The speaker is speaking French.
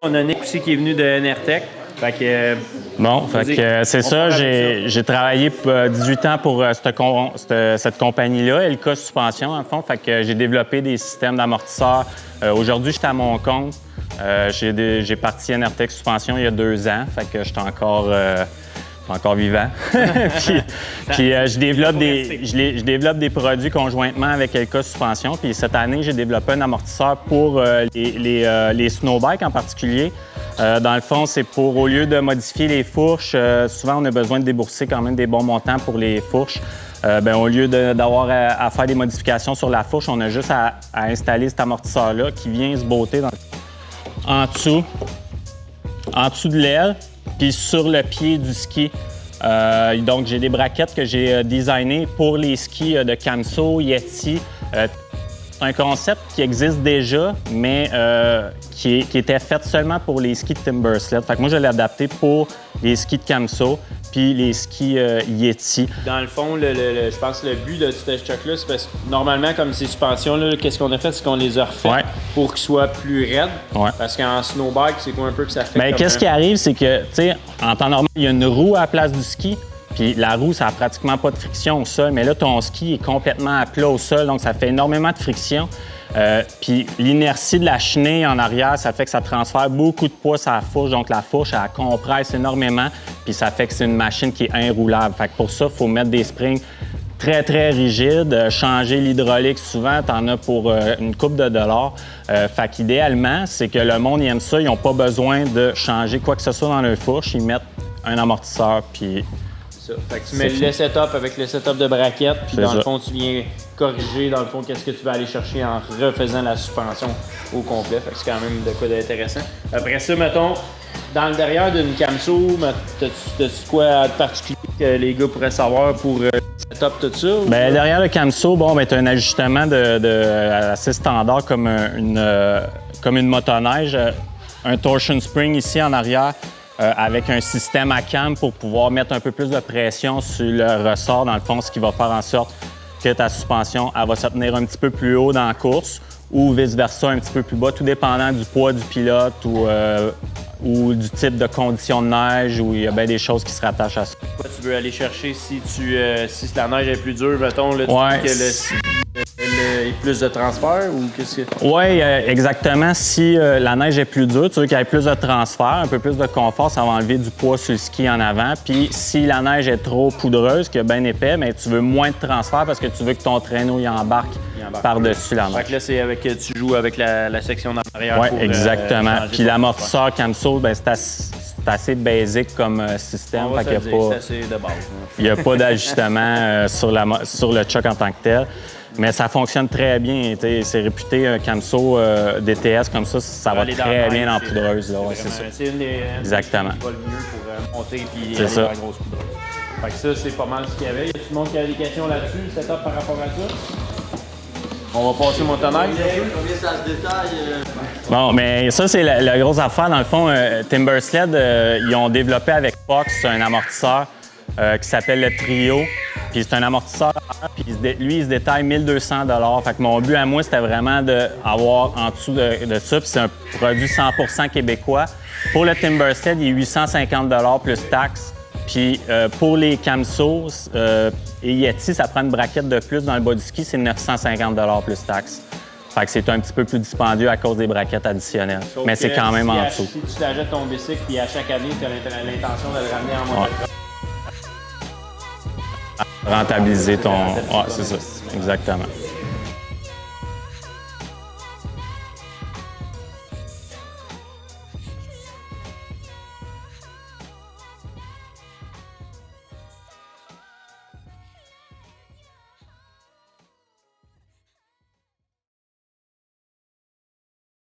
On a Nick aussi qui est venu de NRTech. Fait que, c'est ça. J'ai travaillé 18 ans pour cette compagnie-là, LK Suspension, en fond. Fait que j'ai développé des systèmes d'amortisseurs. Aujourd'hui, je suis à mon compte. J'ai parti NRTech Suspension il y a 2 ans. Fait que je suis encore vivant. puis je développe des produits conjointement avec LK Suspension. Puis cette année, j'ai développé un amortisseur pour les snowbikes en particulier. Dans le fond, c'est pour, au lieu de modifier les fourches, souvent on a besoin de débourser quand même des bons montants pour les fourches. Au lieu d'avoir à faire des modifications sur la fourche, on a juste à installer cet amortisseur-là qui vient se botter en dessous de l'aile, puis sur le pied du ski. Donc, j'ai des braquettes que j'ai designées pour les skis de Camso, Yeti. C'est un concept qui existe déjà, mais qui était fait seulement pour les skis de Timbersled. Fait que moi, je l'ai adapté pour les skis de Camso puis les skis Yeti. Dans le fond, je pense que le but de ce choc-là, c'est parce que normalement, comme ces suspensions-là, qu'est-ce qu'on a fait? C'est qu'on les a refaites pour qu'ils soient plus raides. Ouais. Parce qu'en snowbike, c'est quoi un peu que ça fait? Bien, qu'est-ce qui arrive, c'est que, tu sais, en temps normal, il y a une roue à la place du ski. Puis la roue, ça n'a pratiquement pas de friction au sol, mais là, ton ski est complètement à plat au sol, donc ça fait énormément de friction. Puis l'inertie de la chenille en arrière, ça fait que ça transfère beaucoup de poids sur la fourche, donc la fourche, elle compresse énormément, puis ça fait que c'est une machine qui est inroulable. Fait que pour ça, il faut mettre des springs très, très rigides, changer l'hydraulique souvent, t'en as pour une couple de dollars. Fait qu'idéalement, c'est que le monde, il aime ça, ils n'ont pas besoin de changer quoi que ce soit dans leur fourche, ils mettent un amortisseur, puis... Fait que tu mets le setup avec le setup de braquette, puis dans le fond, tu viens corriger, dans le fond, qu'est-ce que tu vas aller chercher en refaisant la suspension au complet. Fait que c'est quand même de quoi d'intéressant. Après ça, mettons, dans le derrière d'une Camso, t'as-tu quoi de particulier que les gars pourraient savoir pour le setup, tout ça? Bien, derrière le Camso, tu as un ajustement assez standard comme une motoneige, un torsion spring ici en arrière. Avec un système à cam pour pouvoir mettre un peu plus de pression sur le ressort, dans le fond, ce qui va faire en sorte que ta suspension elle va se tenir un petit peu plus haut dans la course ou vice-versa, un petit peu plus bas, tout dépendant du poids du pilote ou du type de conditions de neige, où il y a bien des choses qui se rattachent à ça. Tu veux aller chercher si la neige est plus dure, mettons, là, tu dis que il y a plus de transfert ou qu'est-ce que... Oui, exactement. Si la neige est plus dure, tu veux qu'il y ait plus de transfert, un peu plus de confort, ça va enlever du poids sur le ski en avant. Puis si la neige est trop poudreuse, qui est bien épais, mais tu veux moins de transfert parce que tu veux que ton traîneau il embarque par-dessus la neige. Fait que là, tu joues avec la section d'en arrière. Oui, exactement. Puis l'amortisseur Camso, c'est assez basique comme système. C'est assez de base. Il n'y a pas d'ajustement sur le choc en tant que tel. Mais ça fonctionne très bien. C'est réputé un Camso DTS comme ça va très bien en poudreuse. Là, c'est ça. C'est une des exactement. Qui va le mieux pour monter et aller dans la grosse poudreuse. Fait que ça, c'est pas mal ce qu'il y avait. Y a tout le monde qui a des questions là-dessus, le setup par rapport à ça? On va passer mon tonnerre. Combien ça se détaille? Bon, mais ça, c'est la grosse affaire. Dans le fond, Timbersled, ils ont développé avec Fox un amortisseur qui s'appelle le Trio. Puis c'est un amortisseur, puis lui, il se détaille 1 200 $. Fait que mon but à moi, c'était vraiment d'avoir en dessous de ça. Puis c'est un produit 100% québécois. Pour le Timbersled, il est 850 $ plus taxes. Puis pour les Camso et Yeti, ça prend une braquette de plus dans le bas du ski, c'est 950 $ plus taxes. Fait que c'est un petit peu plus dispendieux à cause des braquettes additionnelles. Mais c'est quand même en dessous. Si tu t'achètes ton bicycle, puis à chaque année, tu as l'intention de le ramener en motocross. Rentabiliser ton... Ouais, c'est ça. Exactement.